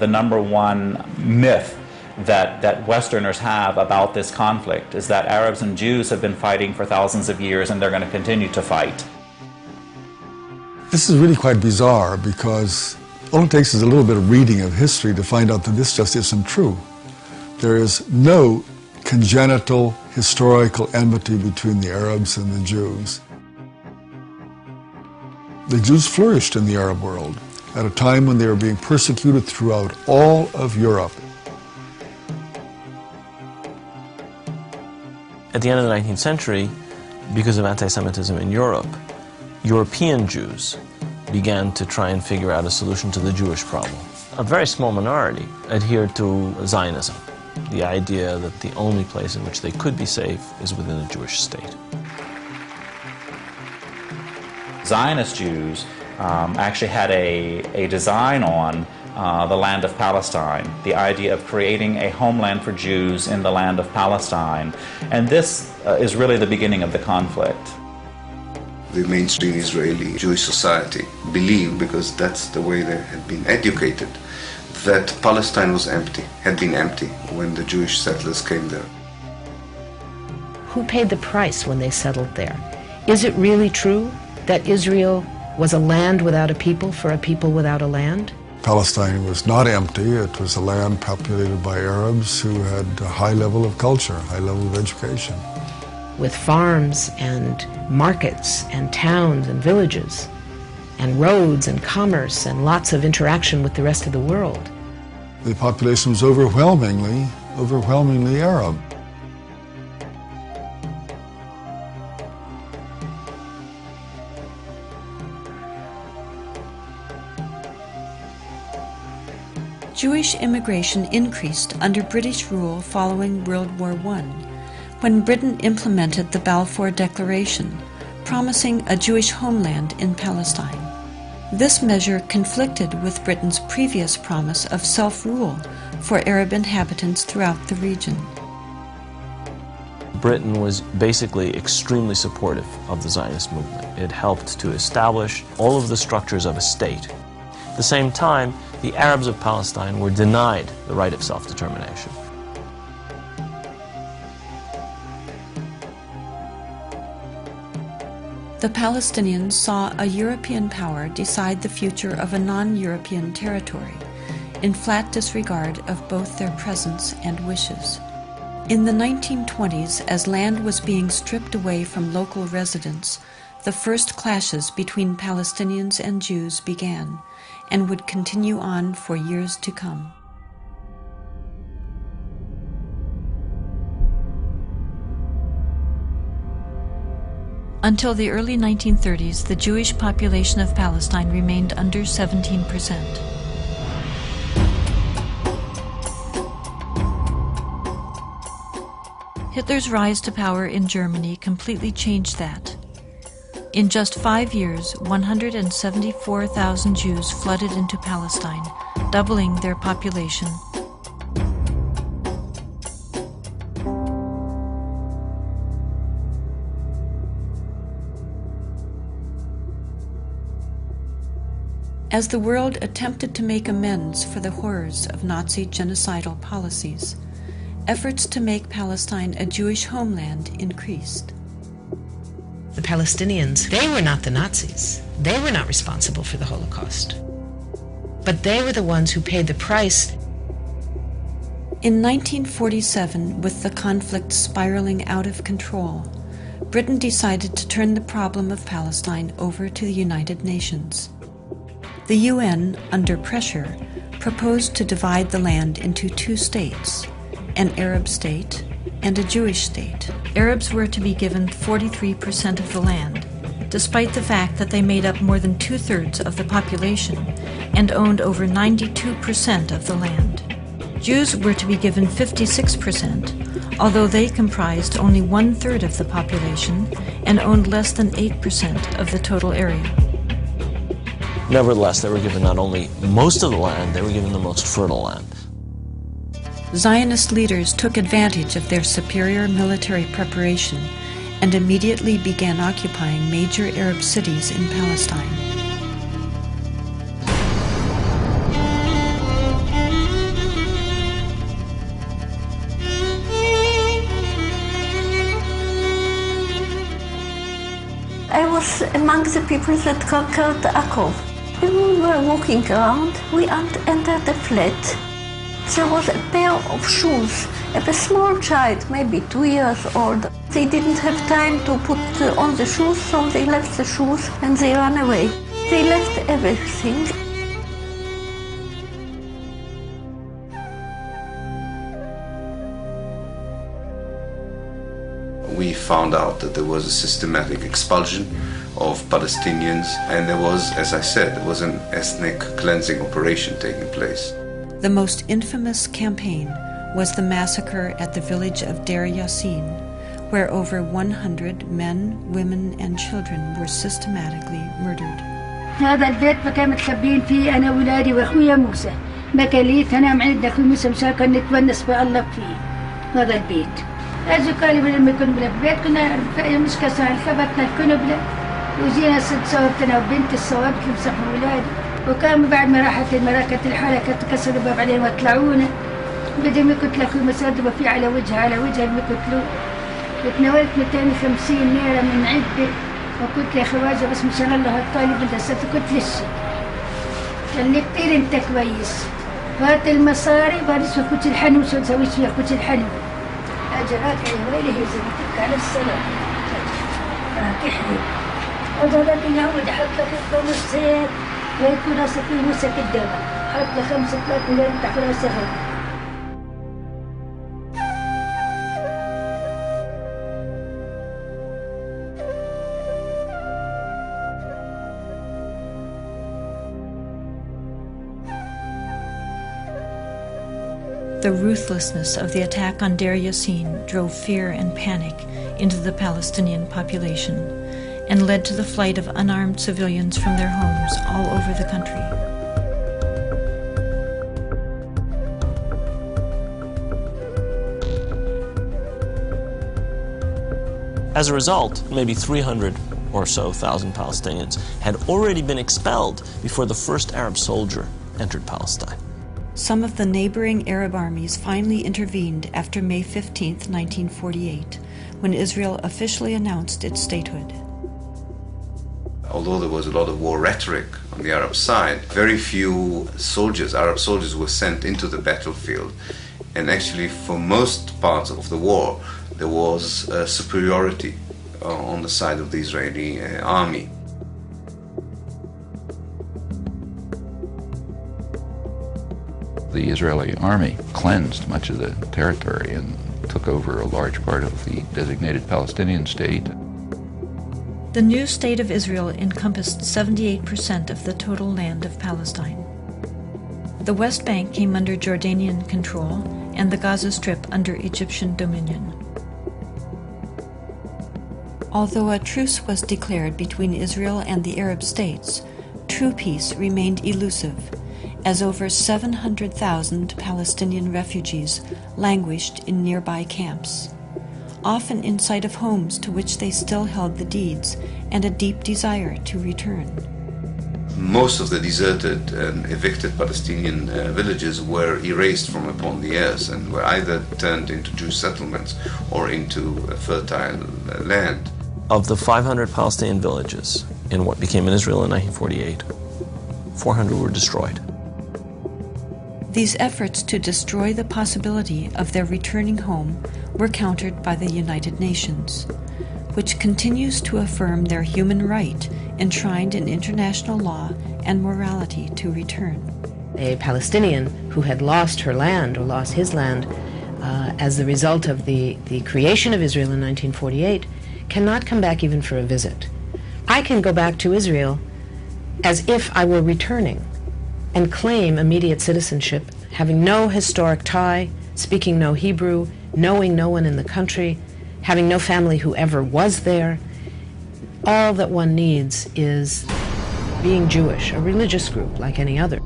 The number one myth that Westerners have about this conflict is that Arabs and Jews have been fighting for thousands of years and they're going to continue to fight. This is really quite bizarre because all it takes is a little bit of reading of history to find out that this just isn't true. There is no congenital historical enmity between the Arabs and the Jews. The Jews flourished in the Arab world at a time when they were being persecuted throughout all of Europe. At the end of the 19th century, because of anti-Semitism in Europe, European Jews began to try and figure out a solution to the Jewish problem. A very small minority adhered to Zionism, the idea that the only place in which they could be safe is within a Jewish state. Zionist Jews actually had a design on the land of Palestine, the idea of creating a homeland for Jews in the land of Palestine. And this is really the beginning of the conflict. The mainstream Israeli Jewish society believed, because that's the way they had been educated, that Palestine was empty, had been empty when the Jewish settlers came there. Who paid the price when they settled there? Is it really true that Israel was a land without a people for a people without a land? Palestine was not empty. It was a land populated by Arabs who had a high level of culture, high level of education. With farms and markets and towns and villages and roads and commerce and lots of interaction with the rest of the world. The population was overwhelmingly Arab. Jewish immigration increased under British rule following World War I, when Britain implemented the Balfour Declaration, promising a Jewish homeland in Palestine. This measure conflicted with Britain's previous promise of self-rule for Arab inhabitants throughout the region. Britain was basically extremely supportive of the Zionist movement. It helped to establish all of the structures of a state. At the same time, the Arabs of Palestine were denied the right of self-determination. The Palestinians saw a European power decide the future of a non-European territory, in flat disregard of both their presence and wishes. In the 1920s, as land was being stripped away from local residents, the first clashes between Palestinians and Jews began, and would continue on for years to come. Until the early 1930s, the Jewish population of Palestine remained under 17%. Hitler's rise to power in Germany completely changed that. In just 5 years, 174,000 Jews flooded into Palestine, doubling their population. As the world attempted to make amends for the horrors of Nazi genocidal policies, efforts to make Palestine a Jewish homeland increased. The Palestinians, they were not the Nazis. They were not responsible for the Holocaust. But they were the ones who paid the price. In 1947, with the conflict spiraling out of control, Britain decided to turn the problem of Palestine over to the United Nations. The UN, under pressure, proposed to divide the land into 2 states, an Arab state and a Jewish state. Arabs were to be given 43% of the land, despite the fact that they made up more than 2/3 of the population and owned over 92% of the land. Jews were to be given 56%, although they comprised only 1/3 of the population and owned less than 8% of the total area. Nevertheless, they were given not only most of the land, they were given the most fertile land. Zionist leaders took advantage of their superior military preparation and immediately began occupying major Arab cities in Palestine. was among the people that conquered Akko. When we were walking around, we entered a flat. There was a pair of shoes of a small child, maybe 2 years old. They didn't have time to put on the shoes, so they left the shoes and they ran away. They left everything. We found out that there was a systematic expulsion of Palestinians, and there was, as I said, there was an ethnic cleansing operation taking place. The most infamous campaign was the massacre at the village of Deir Yassin, where over 100 men, women, and children were systematically murdered. هذا البيت ما كان متخبين فيه أنا وولادي وأخويا موسى. ما كان لي أنا عندنا أخوي موسى مشان كان نتونس بالله فيه. هذا البيت. أجوا قالوا لما كنا بالبيت كنا مش كسر خبطنا الكنبلة وجينا صوبتنا وبنت الصواب تمسحوا ولادي. وكان بعد ما راحت المراكة الحالة كانت كسروا الباب علينا وطلعونا. بدهم يقتلوا أخوي مسدوا فيه على وجهها اللي يقتلوه. وتناولت 250 ليرة من عدة. وقلت يا خواجه بس مشان الله الطالب بدرسته قلت للشي قال لي كتير انت كويس هات المصاري وبعدين شو اخوتي الحنو شو نسوي فيه اخوتي الحنو اجرات يا ويلي هي زمتك على السلام تحلي وضربت يعود حط لك خمس زيت ويكون راسك فيه موسك الدم حط لك 5 مليون تحت راسك. The ruthlessness of the attack on Deir Yassin drove fear and panic into the Palestinian population and led to the flight of unarmed civilians from their homes all over the country. As a result, maybe 300 or so thousand Palestinians had already been expelled before the first Arab soldier entered Palestine. Some of the neighboring Arab armies finally intervened after May 15, 1948, when Israel officially announced its statehood. Although there was a lot of war rhetoric on the Arab side, very few soldiers, Arab soldiers, were sent into the battlefield. And actually, for most parts of the war, there was superiority on the side of the Israeli army. The Israeli army cleansed much of the territory and took over a large part of the designated Palestinian state. The new state of Israel encompassed 78% of the total land of Palestine. The West Bank came under Jordanian control and the Gaza Strip under Egyptian dominion. Although a truce was declared between Israel and the Arab states, true peace remained elusive, as over 700,000 Palestinian refugees languished in nearby camps, often in sight of homes to which they still held the deeds and a deep desire to return. Most of the deserted and evicted Palestinian villages were erased from upon the earth and were either turned into Jewish settlements or into fertile land. Of the 500 Palestinian villages in what became Israel in 1948, 400 were destroyed. These efforts to destroy the possibility of their returning home were countered by the United Nations, which continues to affirm their human right enshrined in international law and morality to return. A Palestinian who had lost her land or lost his land as the result of the creation of Israel in 1948 cannot come back even for a visit. I can go back to Israel as if I were returning and claim immediate citizenship, having no historic tie, speaking no Hebrew, knowing no one in the country, having no family who ever was there. All that one needs is being Jewish, a religious group like any other.